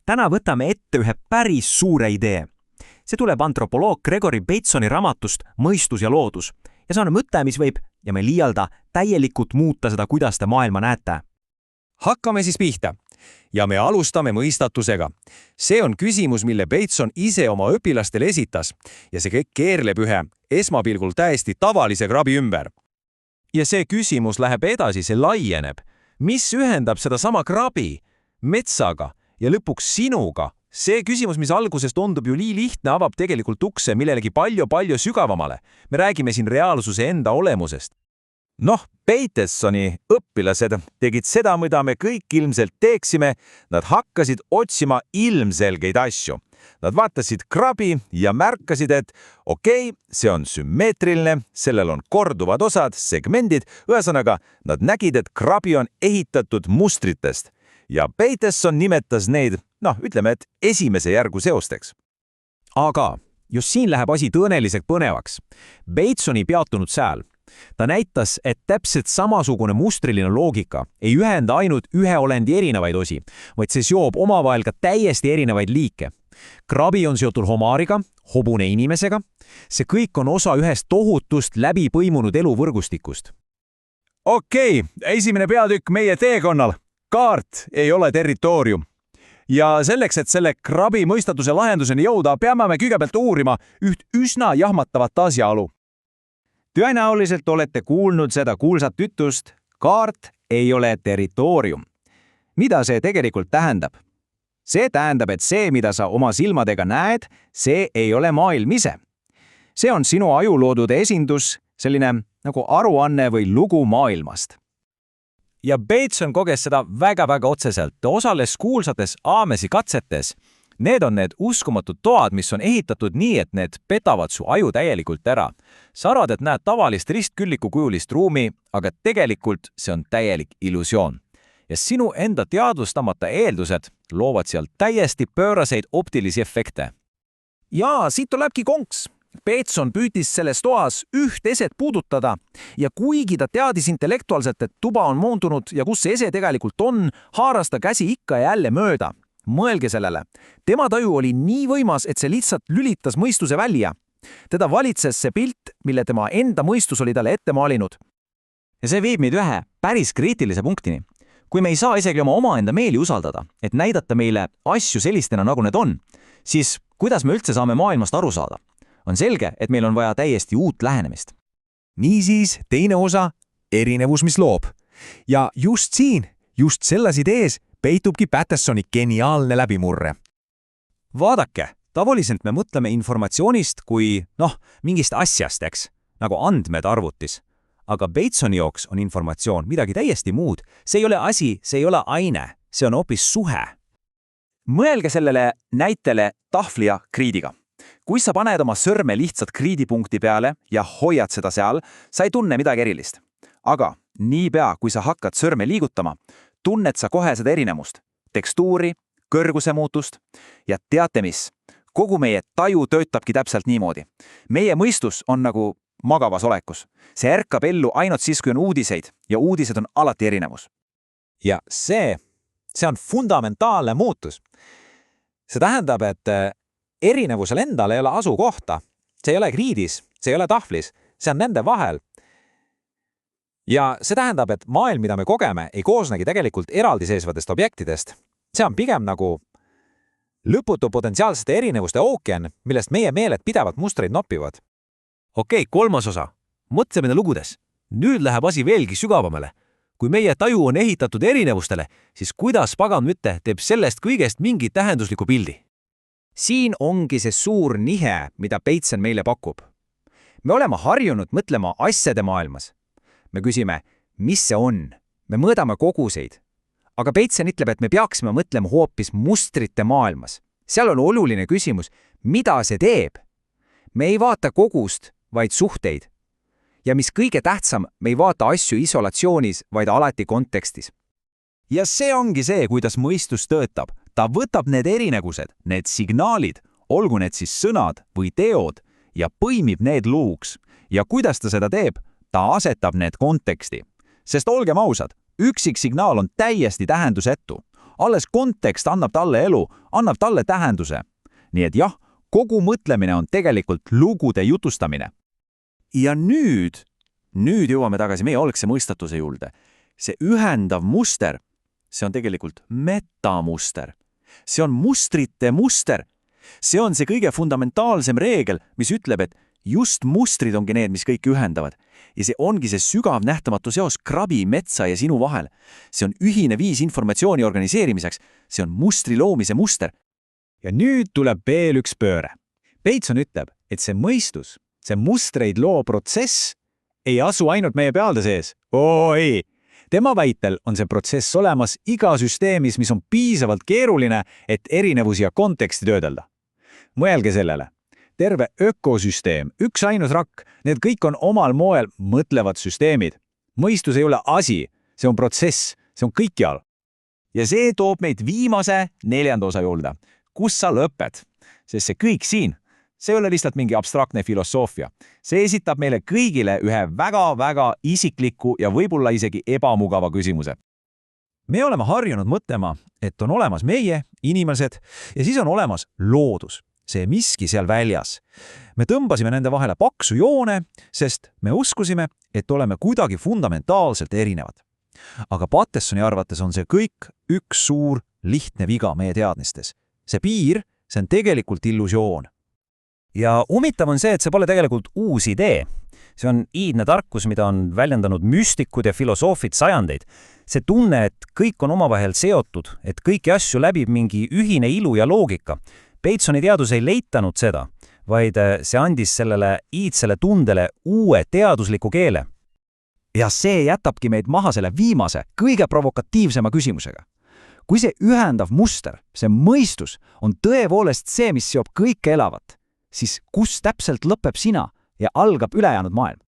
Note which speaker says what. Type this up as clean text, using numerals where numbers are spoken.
Speaker 1: Täna võtame ette ühe päris suure idee. See tuleb antropoloog Gregory Batesoni raamatust Mõistus ja loodus. Ja see on mõte, mis võib, ja me liialda, täielikult muuta seda, kuidas te maailma näete.
Speaker 2: Hakkame siis pihta. Ja me alustame mõistatusega. See on küsimus, mille Bateson ise oma õpilastele esitas. Ja see kõik keerleb ühe esmapilgul täiesti tavalise krabi ümber. Ja see küsimus läheb edasi, see laieneb. Mis ühendab seda sama krabi metsaga ja lõpuks sinuga? See küsimus, mis alguses tundub ju nii lihtne, avab tegelikult ukse millelegi palju sügavamale. Me räägime siin reaalsuse enda olemusest. Batesoni õpilased tegid seda, mida me kõik ilmselt teeksime. Nad hakkasid otsima ilmselgeid asju. Nad vaatasid krabi ja märkasid, et see on sümmeetriline, sellel on korduvad osad, segmendid. Ühesõnaga, nad nägid, et krabi on ehitatud mustritest. Ja Bateson nimetas neid, ütleme, et esimese järgu seosteks.
Speaker 1: Aga just siin läheb asi tõenäoliselt põnevaks. Bateson ei peatunud seal. Ta näitas, et täpselt samasugune mustriline loogika ei ühenda ainult ühe olendi erinevaid osi, vaid see seob omavahel ka täiesti erinevaid liike. Krabi on seotud homaariga, hobune inimesega. See kõik on osa ühest tohutust läbi põimunud eluvõrgustikust.
Speaker 2: Esimene peatükk meie teekonnal. Kaart ei ole territoorium. Ja selleks, et selle krabi mõistatuse lahenduseni jõuda, peame me kõigepealt uurima üht üsna jahmatavat asjaolu. Tõenäoliselt olete kuulnud seda kuulsat ütlust, kaart ei ole territoorium. Mida see tegelikult tähendab? See tähendab, et see, mida sa oma silmadega näed, see ei ole maailm ise. See on sinu aju loodud esindus, selline nagu aruanne või lugu maailmast. Ja Bateson koges seda väga otseselt. Ta osales kuulsates Amesi katsetes. Need on need uskumatud toad, mis on ehitatud nii, et need petavad su aju täielikult ära. Sa arvad, et näed tavalist ristkülliku kujulist ruumi, aga tegelikult see on täielik illusioon. Ja sinu enda teadvustamata eeldused loovad seal täiesti pööraseid optilisi efekte. Ja siit tulebki konks. Bateson püüdis selles toas üht eset puudutada ja kuigi ta teadis intellektuaalselt, et tuba on moondunud ja kus see ese tegelikult on, haaras ta käsi ikka ja jälle mööda. Mõelge sellele. Tema taju oli nii võimas, et see lihtsalt lülitas mõistuse välja. Teda valitses see pilt, mille tema enda mõistus oli talle ette maalinud.
Speaker 1: Ja see viib meid ühe päris kriitilise punktini. Kui me ei saa isegi omaenda meeli usaldada, et näidata meile asju sellistena, nagu need on, siis kuidas me üldse saame maailmast aru saada? On selge, et meil on vaja täiesti uut lähenemist.
Speaker 2: Niisiis, teine osa, erinevus, mis loob. Ja just siin, just selles idees, peitubki Batesoni geniaalne läbimurre.
Speaker 1: Vaadake, tavaliselt me mõtleme informatsioonist kui, mingist asjast, eks, nagu andmed arvutis. Aga Batesoni jaoks on informatsioon midagi täiesti muud. See ei ole asi, see ei ole aine, see on hoopis suhe. Mõelge sellele näitele tahvli ja kriidiga. Kui sa paned oma sõrme lihtsalt kriidipunkti peale ja hoiad seda seal, sa ei tunne midagi erilist. Aga niipea, kui sa hakkad sõrme liigutama, tunned sa kohe seda erinevust, tekstuuri, kõrguse muutust ja teate mis? Kogu meie taju töötabki täpselt niimoodi. Meie mõistus on nagu magavas olekus. See ärkab ellu ainult siis, kui on uudiseid ja uudised on alati erinevus.
Speaker 2: Ja see on fundamentaalne muutus. See tähendab, et erinevusel endal ei ole asukohta. See ei ole kriidis, see ei ole tahvlis, see on nende vahel. Ja see tähendab, et maailm, mida me kogeme, ei koosnegi tegelikult eraldiseisvatest objektidest. See on pigem nagu lõputu potentsiaalsete erinevuste ookean, millest meie meeled pidevalt mustreid noppivad.
Speaker 1: Kolmas osa. Mõtleme lugudes. Nüüd läheb asi veelgi sügavamale. Kui meie taju on ehitatud erinevustele, siis kuidas pagan mütte teeb sellest kõigest mingi tähendusliku pildi? Siin ongi see suur nihe, mida Bateson meile pakub. Me oleme harjunud mõtlema asjade maailmas. Me küsime, mis see on? Me mõõdame koguseid. Aga Bateson ütleb, et me peaksime mõtlema hoopis mustrite maailmas. Seal on oluline küsimus, mida see teeb? Me ei vaata kogust, vaid suhteid. Ja mis kõige tähtsam, me ei vaata asju isolatsioonis, vaid alati kontekstis.
Speaker 2: Ja see ongi see, kuidas mõistus töötab. Ta võtab need erinevused, need signaalid, olgu need siis sõnad või teod, ja põimib need luuks. Ja kuidas ta seda teeb? Ta asetab need konteksti. Sest olgem ausad, üksik signaal on täiesti tähendusetu. alles kontekst annab talle elu, annab talle tähenduse. Nii et jah, kogu mõtlemine on tegelikult lugude jutustamine.
Speaker 1: Ja nüüd jõuame tagasi meie algse mõistatuse juurde. See ühendav muster, see on tegelikult metamuster. See on mustrite muster. See on see kõige fundamentaalsem reegel, mis ütleb, et just mustrid ongi need, mis kõiki ühendavad. Ja see ongi see sügav nähtamatu seos krabi, metsa ja sinu vahel. See on ühine viis informatsiooni organiseerimiseks. See on mustri loomise muster.
Speaker 2: Ja nüüd tuleb veel üks pööre. Bateson ütleb, et see mõistus, see mustreid loo protsess ei asu ainult meie pealde sees. Ei! Tema väitel on see protsess olemas iga süsteemis, mis on piisavalt keeruline, et erinevusi ja konteksti töödelda. Mõelge sellele. Terve ökosüsteem, üks ainus rakk, need kõik on omal moel mõtlevad süsteemid. Mõistus ei ole asi, see on protsess, see on kõikjal. Ja see toob meid viimase 4. osa juurde. Kus sa lõped? Sest see kõik siin, see ei ole lihtsalt mingi abstraktne filosoofia. See esitab meile kõigile ühe väga-väga isikliku ja võib-olla isegi ebamugava küsimuse. Me oleme harjunud mõtlema, et on olemas meie, inimesed, ja siis on olemas loodus, see miski seal väljas. Me tõmbasime nende vahele paksu joone, sest me uskusime, et oleme kuidagi fundamentaalselt erinevad. Aga Pattersoni arvates on see kõik üks suur, lihtne viga meie teadmistes. See piir, see on tegelikult illusioon. Ja huvitav on see, et see pole tegelikult uus idee. See on iidne tarkus, mida on väljendanud müstikud ja filosoofid sajandeid. See tunne, et kõik on omavahel seotud, et kõiki asju läbib mingi ühine ilu ja loogika. Batesoni teadus ei leitanud seda, vaid see andis sellele iidsele tundele uue teadusliku keele. Ja see jätabki meid maha selle viimase, kõige provokatiivsema küsimusega. Kui see ühendav muster, see mõistus, on tõepoolest see, mis seob kõike elavat, siis kus täpselt lõpeb sina ja algab ülejäänud maailm?